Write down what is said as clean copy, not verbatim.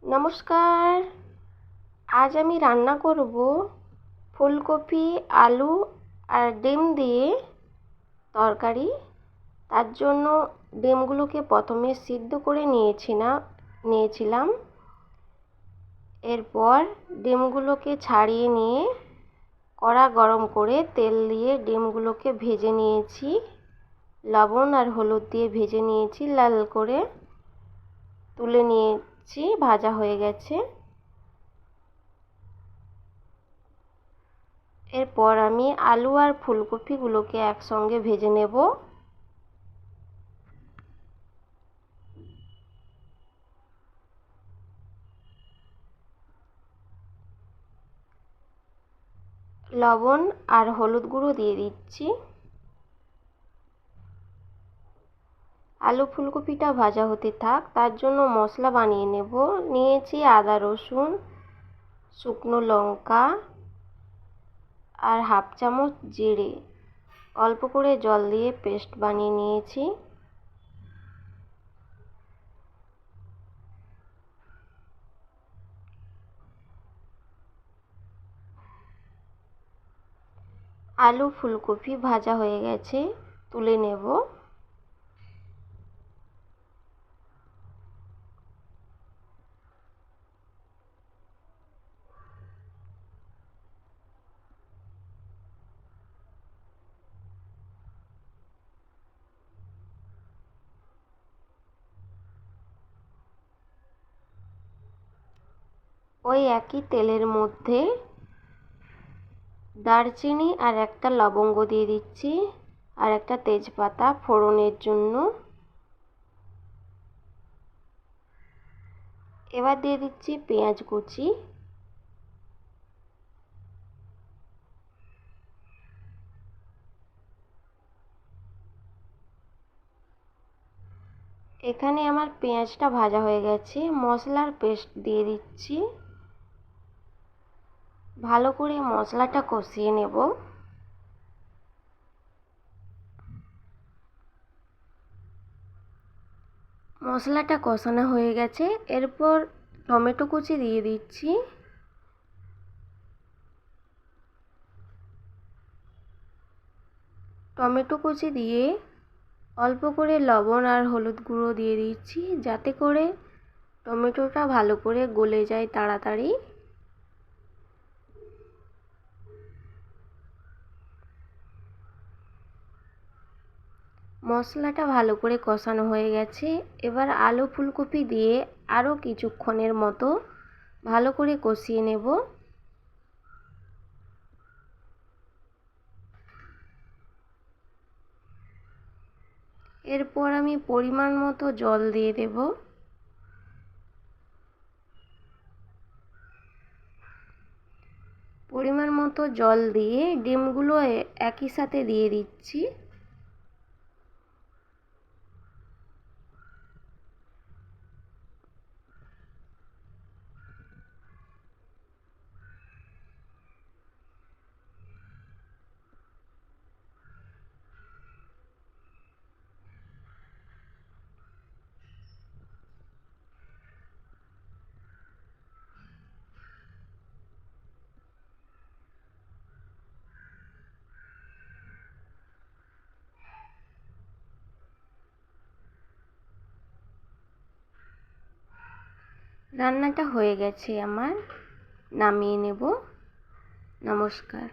নমস্কার। আজ আমি রান্না করব ফুলকপি, আলু আর ডিম দিয়ে তরকারি। তার জন্য ডিমগুলোকে প্রথমে সিদ্ধ করে নিয়েছিলাম। এরপর ডিমগুলোকে ছাড়িয়ে নিয়ে কড়া গরম করে তেল দিয়ে ডিমগুলোকে ভেজে নিয়েছি। লবণ আর হলুদ দিয়ে ভেজে নিয়েছি, লাল করে তুলে নিয়েছি, ভাজা হয়ে গেছে। এরপর আমি আলু আর ফুলকপিগুলোকে একসঙ্গে ভেজে নেব। লবণ আর হলুদ গুঁড়ো দিয়ে দিচ্ছি। আলু ফুলকপিটা ভাজা হতে থাক, তার জন্য মশলা বানিয়ে নেব। নিয়েছি আদা, রসুন, শুকনো লঙ্কা আর হাফ চামচ জিরে। অল্প করে জল দিয়ে পেস্ট বানিয়ে নিয়েছি। আলু ফুলকপি ভাজা হয়ে গেছে, তুলে নেব। ওই একই তেলের মধ্যে দারচিনি আর একটা লবঙ্গ দিয়ে দিচ্ছি, আর একটা তেজপাতা ফোড়নের জন্য। এবার দিয়ে দিচ্ছি পেঁয়াজ কুচি। এখানে আমার পেঁয়াজটা ভাজা হয়ে গেছে। মশলার পেস্ট দিয়ে দিচ্ছি। ভালো করে মশলাটা কষিয়ে নেব। মশলাটা কষানো হয়ে গেছে, এরপর টমেটো কুচি দিয়ে দিচ্ছি। টমেটো কুচি দিয়ে অল্প করে লবণ আর হলুদ গুঁড়ো দিয়ে দিচ্ছি, যাতে করে টমেটোটা ভালো করে গলে যায় তাড়াতাড়ি। মশলাটা ভালো করে কষানো হয়ে গেছে। এবার আলু ফুলকপি দিয়ে আরও কিছুক্ষণের মতো ভালো করে কষিয়ে নেব। এরপর আমি পরিমাণ মতো জল দিয়ে দেব। পরিমাণ মতো জল দিয়ে ডিমগুলো একই সাথে দিয়ে দিচ্ছি। রান্নাটা হয়ে গেছে আমার, নামিয়ে নেব। নমস্কার।